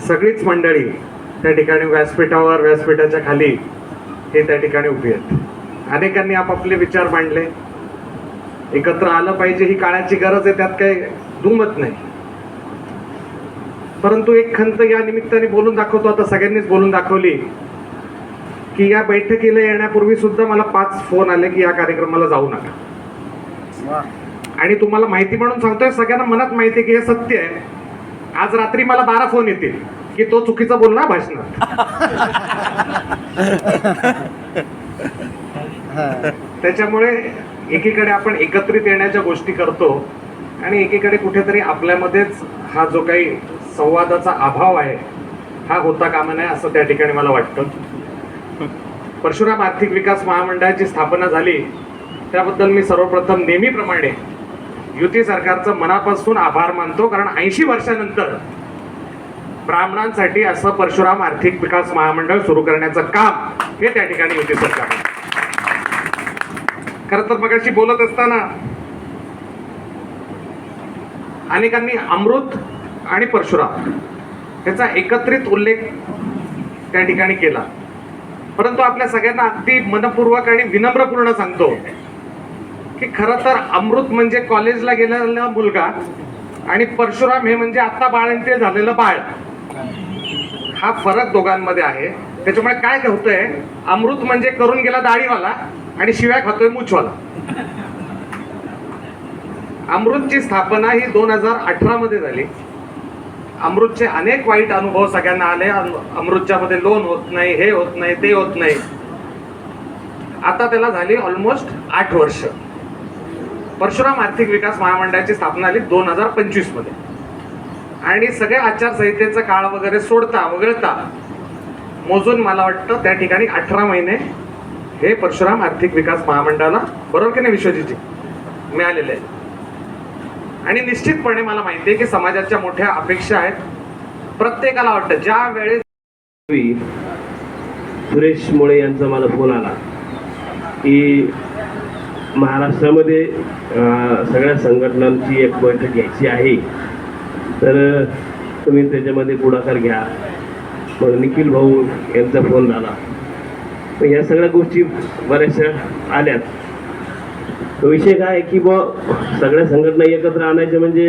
सगळीच मंडळी त्या ठिकाणी व्यासपीठावर, व्यासपीठाच्या खाली हे त्या ठिकाणी उभी आहेत. अनेकांनी आपापले विचार मांडले. एकत्र आलं पाहिजे ही काळाची गरज आहे, त्यात काही दुमत नाही. परंतु एक खंत या निमित्ताने बोलून दाखवतो, आता सगळ्यांनीच बोलून दाखवली की या बैठकीला येण्यापूर्वी सुद्धा मला 5 फोन आले की या कार्यक्रमाला जाऊ नका. आणि तुम्हाला माहिती म्हणून सांगतोय, सगळ्यांना मनात माहिती आहे की हे सत्य आहे. आज रात्री मला 12 फोन येतील की तो चुकीचा बोलला भाषणात. त्याच्यामुळे एकीकडे आपण एकत्रित येण्याच्या गोष्टी करतो आणि एकीकडे कुठेतरी आपल्यामध्येच हा जो काही संवादाचा अभाव आहे हा होता कामा नये असं त्या ठिकाणी मला वाटतं. परशुराम आर्थिक विकास महामंडळाची स्थापना झाली त्याबद्दल मी सर्वप्रथम नेहमीप्रमाणे युती सरकारचं मनापासून आभार मानतो. कारण 80 वर्षानंतर ब्राह्मणांसाठी असं परशुराम आर्थिक विकास महामंडळ सुरू करण्याचं काम हे त्या ठिकाणी युती सरकार. खरं तर मगाशी बोलत असताना अनेकांनी अमृत आणि परशुराम याचा एकत्रित उल्लेख त्या ठिकाणी केला. परंतु आपल्या सगळ्यांना अगदी मनपूर्वक आणि विनम्रपूर्ण सांगतो की खरं तर अमृत म्हणजे कॉलेजला गेलेला मुलगा आणि परशुराम हे म्हणजे आता बाळंतीण झालेलं बाळ. हा फरक दोघांमध्ये आहे. त्याच्यामुळे काय होतंय, अमृत म्हणजे करून गेला दाढीवाला आणि शिव्या खातोय मूछवाला. अमृतची स्थापना ही 2018 मध्ये झाली. अमृतचे अनेक वाईट अनुभव सगळ्यांना आले. अमृतच्या मध्ये लोन होत नाही, हे होत नाही, ते होत नाही. आता त्याला झाली ऑलमोस्ट 8 वर्ष. परशुराम आर्थिक विकास महामंडळाची स्थापना झाली 2025 मध्ये आणि सगळ्या आचारसंहितेचा काळ वगैरे वगळता मोजून मला वाटतं त्या ठिकाणी 18 महिने हे परशुराम आर्थिक विकास महामंडळाला, बरोबर की नाही विश्वजीची, मिळालेले आहे. आणि निश्चितपणे मला माहिती आहे की समाजाच्या मोठ्या अपेक्षा आहेत. प्रत्येकाला वाटतं ज्या वेळेस सुरेश मोळे यांचा मला फोन आला की महाराष्ट्रामध्ये सगळ्या संघटनांची एक बैठक घ्यायची आहे, तर तुम्ही त्याच्यामध्ये पुढाकार घ्या. मग निखिल भाऊ यांचा फोन झाला. मग या सगळ्या गोष्टी बऱ्याचशा आल्यात. विषय काय की सगळ्या संघटना एकत्र आणायचे म्हणजे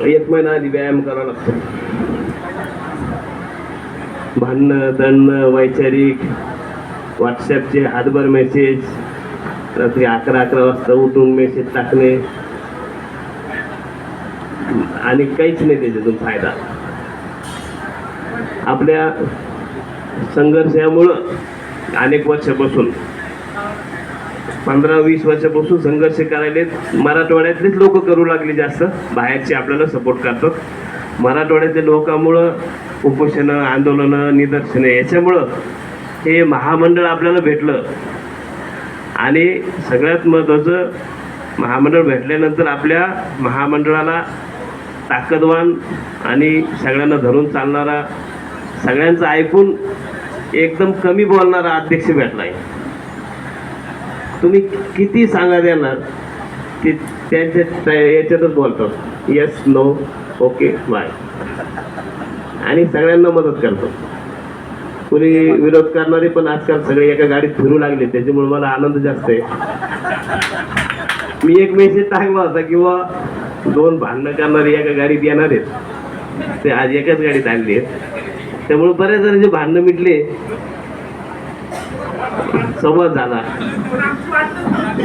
1 महिना आधी व्यायाम करावा लागतो. भांडणं दंड वैचारिक, व्हॉट्सॲपचे हातभर मेसेज, रात्री 11 वाजता उठून मेसेज टाकणे आणि काहीच नाही त्याच्यातून फायदा. आपल्या संघर्षामुळं अनेक वर्षापासून 15-20 वर्षापासून संघर्ष करायला मराठवाड्यातलेच लोक करू लागले. जास्त बाहेरचे आपल्याला सपोर्ट करतात. मराठवाड्यातल्या लोकांमुळं उपोषणं, आंदोलनं, निदर्शने याच्यामुळं हे महामंडळ आपल्याला भेटलं. आणि सगळ्यात महत्त्वाचं, महामंडळ भेटल्यानंतर आपल्या महामंडळाला ताकदवान आणि सगळ्यांना धरून चालणारा, सगळ्यांचं ऐकून एकदम कमी बोलणारा अध्यक्ष भेटला आहे. तुम्ही किती सांगा देणार ते त्यांच्या याच्यातच बोलतात, येस नो ओके बाय, आणि सगळ्यांना मदत करतो. कोणी विरोध करणारे पण आजकाल सगळे एका गाडीत फिरू लागले. त्याच्यामुळे मला आनंद जास्त आहे. मी एक मेसेज टाकला होता किंवा 2 भांडणं करणारे एका गाडीत येणार आहेत, ते आज एकाच गाडीत आणले आहेत. त्यामुळे बऱ्याच जणांचे भांडणं मिटले, संवाद झाला.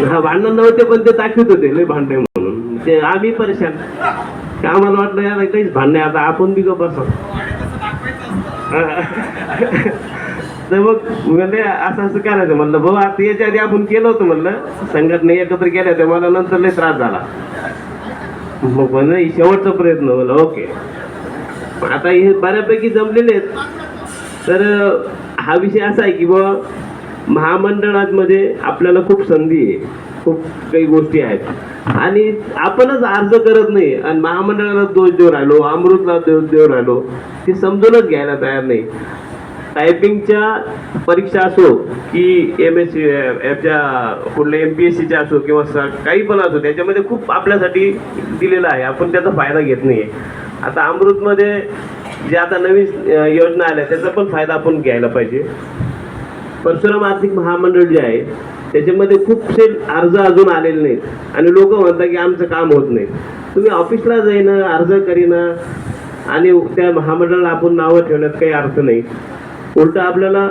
हा भांडण नव्हते पण ते दाखवत होते लय भांडणे म्हणून. ते आम्ही परेशान, का आम्हाला वाटलं यार काहीच भांडणे, आता आपण बी गप्प बसतो. तर मग म्हणजे असं करायचं म्हणलं. भाऊ आता याच्या आधी आपण केलं होतं म्हणलं, संघटना एकत्र केल्या होत्या, मला नंतर लय त्रास झाला. मग म्हणलं शेवटचा प्रयत्न म्हणलं ओके. आता हे बऱ्यापैकी जमलेले आहेत. तर हा विषय असा आहे की महामंडळामध्ये आपल्याला खूप संधी आहे, खूप काही गोष्टी आहेत आणि आपणच अर्ज करत नाही. आणि महामंडळाला दोष देऊ राहिलो, अमृतला दोष देऊ राहिलो, ते समजूनच घ्यायला तयार नाही. टायपिंगच्या परीक्षा असो की MSc याच्या कुठल्या MPSCच्या असो किंवा काही पण असो, त्याच्यामध्ये खूप आपल्यासाठी दिलेलं आहे, आपण त्याचा फायदा घेत नाही. आता अमृतमध्ये जे आता नवीन योजना आल्या त्याचा पण फायदा आपण घ्यायला पाहिजे. परशुराम आर्थिक महामंडळ जे आहे त्याच्यामध्ये खूपसे अर्ज अजून आलेले नाहीत आणि लोक म्हणतात की आमचं काम होत नाही. तुम्ही ऑफिसला जाईना, अर्ज करीना आणि त्या महामंडळाला आपण नावं ठेवण्यात काही अर्थ नाही. उलट आपल्याला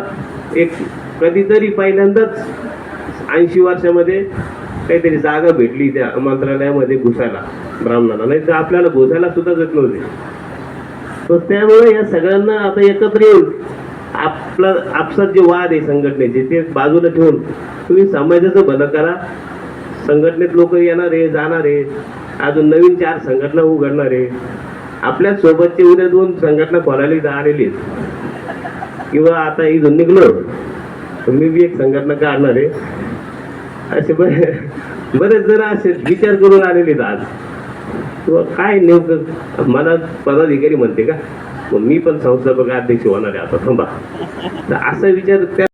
एक कधीतरी पहिल्यांदाच 80 वर्षामध्ये काहीतरी जागा भेटली त्या मंत्रालयामध्ये घुसायला ब्राह्मणाला, नाही तर आपल्याला घुसायला सुद्धा जात नव्हते. तर त्यामुळे या सगळ्यांना आता एकत्र येऊन आपसात जे वाद आहे संघटनेचे ते बाजूला ठेवून तुम्ही समाजाचं भलं करा. संघटनेत लोक येणार आहे, जाणार आहे, अजून नवीन 4 संघटना उघडणार आहे. आपल्या सोबतचे उद्या 2 संघटना खोलायला आलेली आहेत किंवा आता इथून निघलो तुम्ही बी एक संघटना काढणार आहे. असे बरेच जण असे विचार करून आलेले आहेत आज. किंवा काय नेमकं मला पदाधिकारी म्हणते का, मग मी पण संस्थापक अध्यक्ष होणार आहे आता थांबा. तर असा विचार त्या